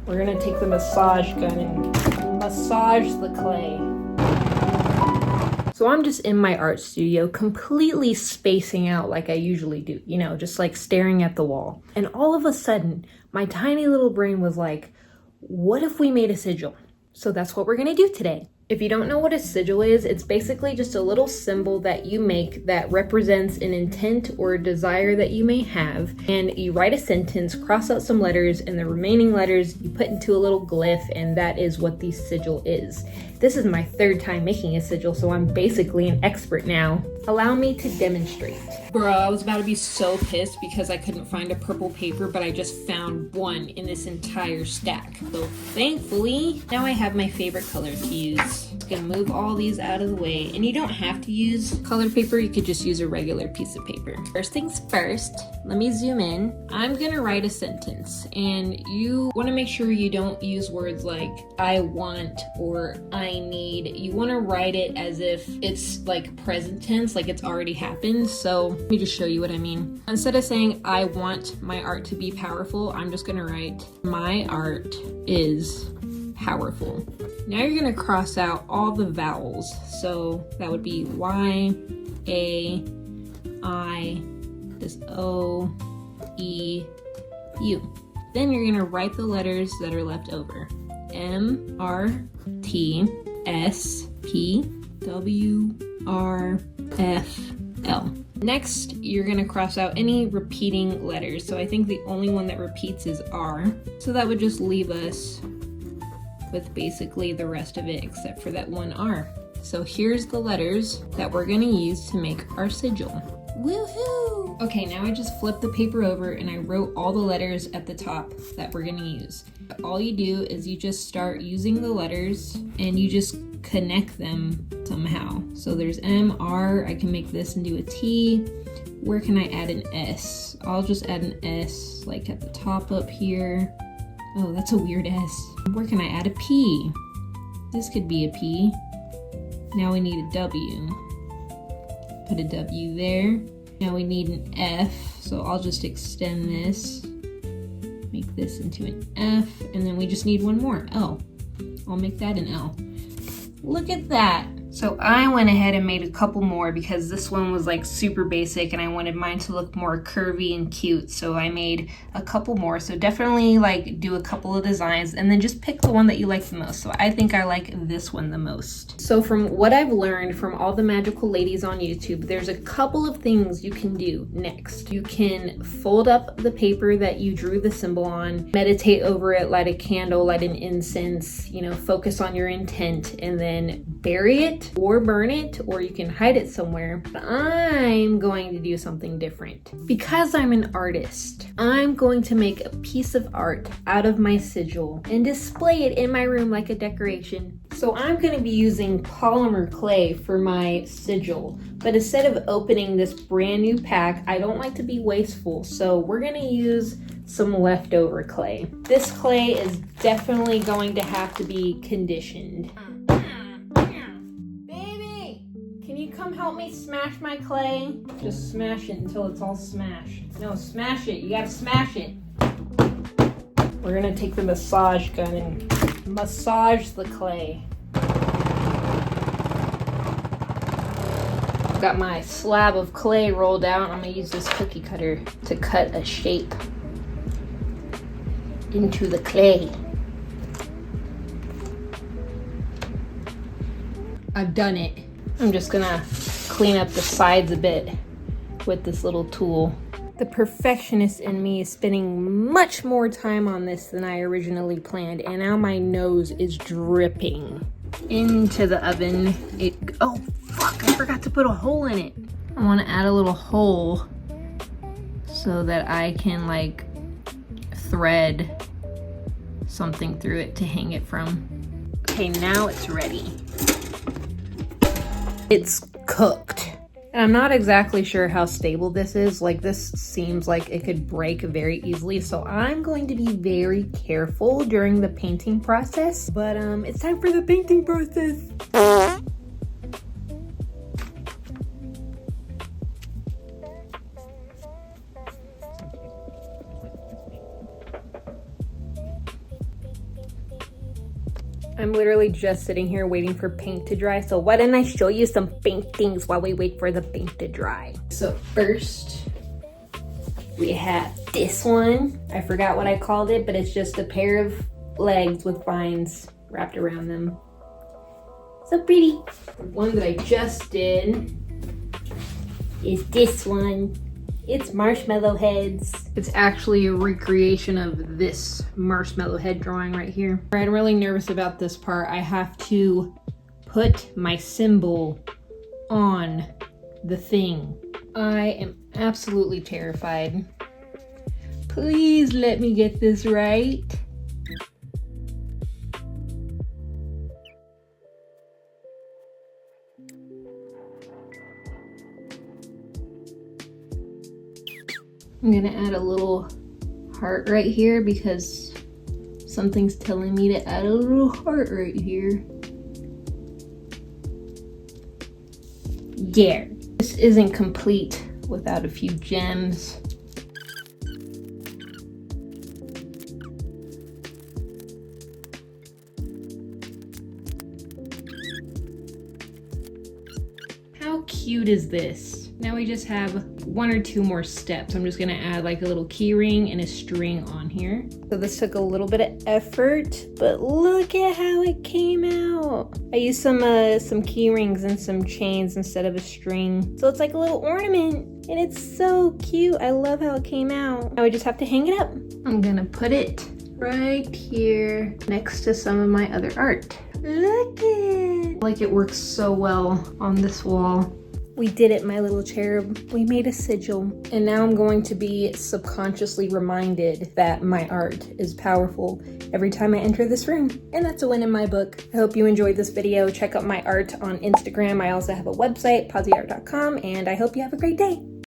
We're gonna take the massage gun and massage the clay. So I'm just in my art studio, completely spacing out like I usually do, you know, just like staring at the wall. And all of a sudden, my tiny little brain was like, what if we made a sigil? So that's what we're gonna do today. If you don't know what a sigil is, it's basically just a little symbol that you make that represents an intent or a desire that you may have. And you write a sentence, cross out some letters, and the remaining letters you put into a little glyph, and that is what the sigil is. This is my third time making a sigil, so I'm basically an expert now. Allow me to demonstrate. Bro, I was about to be so pissed because I couldn't find a purple paper, but I just found one in this entire stack. So thankfully, now I have my favorite color to use. Just gonna move all these out of the way. And you don't have to use colored paper, you could just use a regular piece of paper. First things first, let me zoom in. I'm gonna write a sentence, and you wanna make sure you don't use words like I want or I need. You wanna write it as if it's like present tense, like it's already happened. So let me just show you what I mean. Instead of saying I want my art to be powerful, I'm just gonna write my art is powerful. Now you're gonna cross out all the vowels. So that would be Y, A, I, this O, E, U. Then you're gonna write the letters that are left over. M, R, T, S, P, W, R, F, L. Next, you're gonna cross out any repeating letters. So I think the only one that repeats is R. So that would just leave us with basically the rest of it except for that one R. So here's the letters that we're gonna use to make our sigil. Woohoo! Okay, now I just flipped the paper over and I wrote all the letters at the top that we're gonna use. All you do is you just start using the letters and you just connect them somehow. So there's M, R, I can make this into a T. Where can I add an S? I'll just add an S like at the top up here. Oh, that's a weird S. Where can I add a P? This could be a P. Now we need a W. Put a W there. Now we need an F, so I'll just extend this. Make this into an F, and then we just need one more, L. I'll make that an L. Look at that. So I went ahead and made a couple more because this one was like super basic and I wanted mine to look more curvy and cute. So I made a couple more. So definitely like do a couple of designs and then just pick the one that you like the most. So I think I like this one the most. So from what I've learned from all the magical ladies on YouTube, there's a couple of things you can do next. You can fold up the paper that you drew the symbol on, meditate over it, light a candle, light an incense, you know, focus on your intent, and then bury it or burn it, or you can hide it somewhere. But I'm going to do something different. Because I'm an artist, I'm going to make a piece of art out of my sigil and display it in my room like a decoration. So I'm going to be using polymer clay for my sigil. But instead of opening this brand new pack, I don't like to be wasteful. So we're going to use some leftover clay. This clay is definitely going to have to be conditioned. Can you come help me smash my clay? Just smash it until it's all smashed. No, smash it. You gotta smash it. We're gonna take the massage gun and massage the clay. I've got my slab of clay rolled out. I'm gonna use this cookie cutter to cut a shape into the clay. I've done it. I'm just gonna clean up the sides a bit with this little tool. The perfectionist in me is spending much more time on this than I originally planned, and now my nose is dripping into the oven. Oh fuck, I forgot to put a hole in it. I wanna add a little hole so that I can like thread something through it to hang it from. Okay, now it's ready. It's cooked. And I'm not exactly sure how stable this is. Like, this seems like it could break very easily. So I'm going to be very careful during the painting process. But it's time for the painting process. I'm literally just sitting here waiting for paint to dry. So why didn't I show you some paintings while we wait for the paint to dry? So first, we have this one. I forgot what I called it, but it's just a pair of legs with vines wrapped around them. So pretty. One that I just did is this one. It's marshmallow heads. It's actually a recreation of this marshmallow head drawing right here. I'm really nervous about this part. I have to put my symbol on the thing. I am absolutely terrified. Please let me get this right. I'm gonna add a little heart right here because something's telling me to add a little heart right here. Yeah, this isn't complete without a few gems. How cute is this? Now we just have one or two more steps. I'm just gonna add like a little key ring and a string on here. So this took a little bit of effort, but look at how it came out. I used some key rings and some chains instead of a string. So it's like a little ornament and it's so cute. I love how it came out. Now we just have to hang it up. I'm gonna put it right here next to some of my other art. Look it! Like it works so well on this wall. We did it, my little cherub. We made a sigil. And now I'm going to be subconsciously reminded that my art is powerful every time I enter this room. And that's a win in my book. I hope you enjoyed this video. Check out my art on Instagram. I also have a website, PawziArt.com, and I hope you have a great day.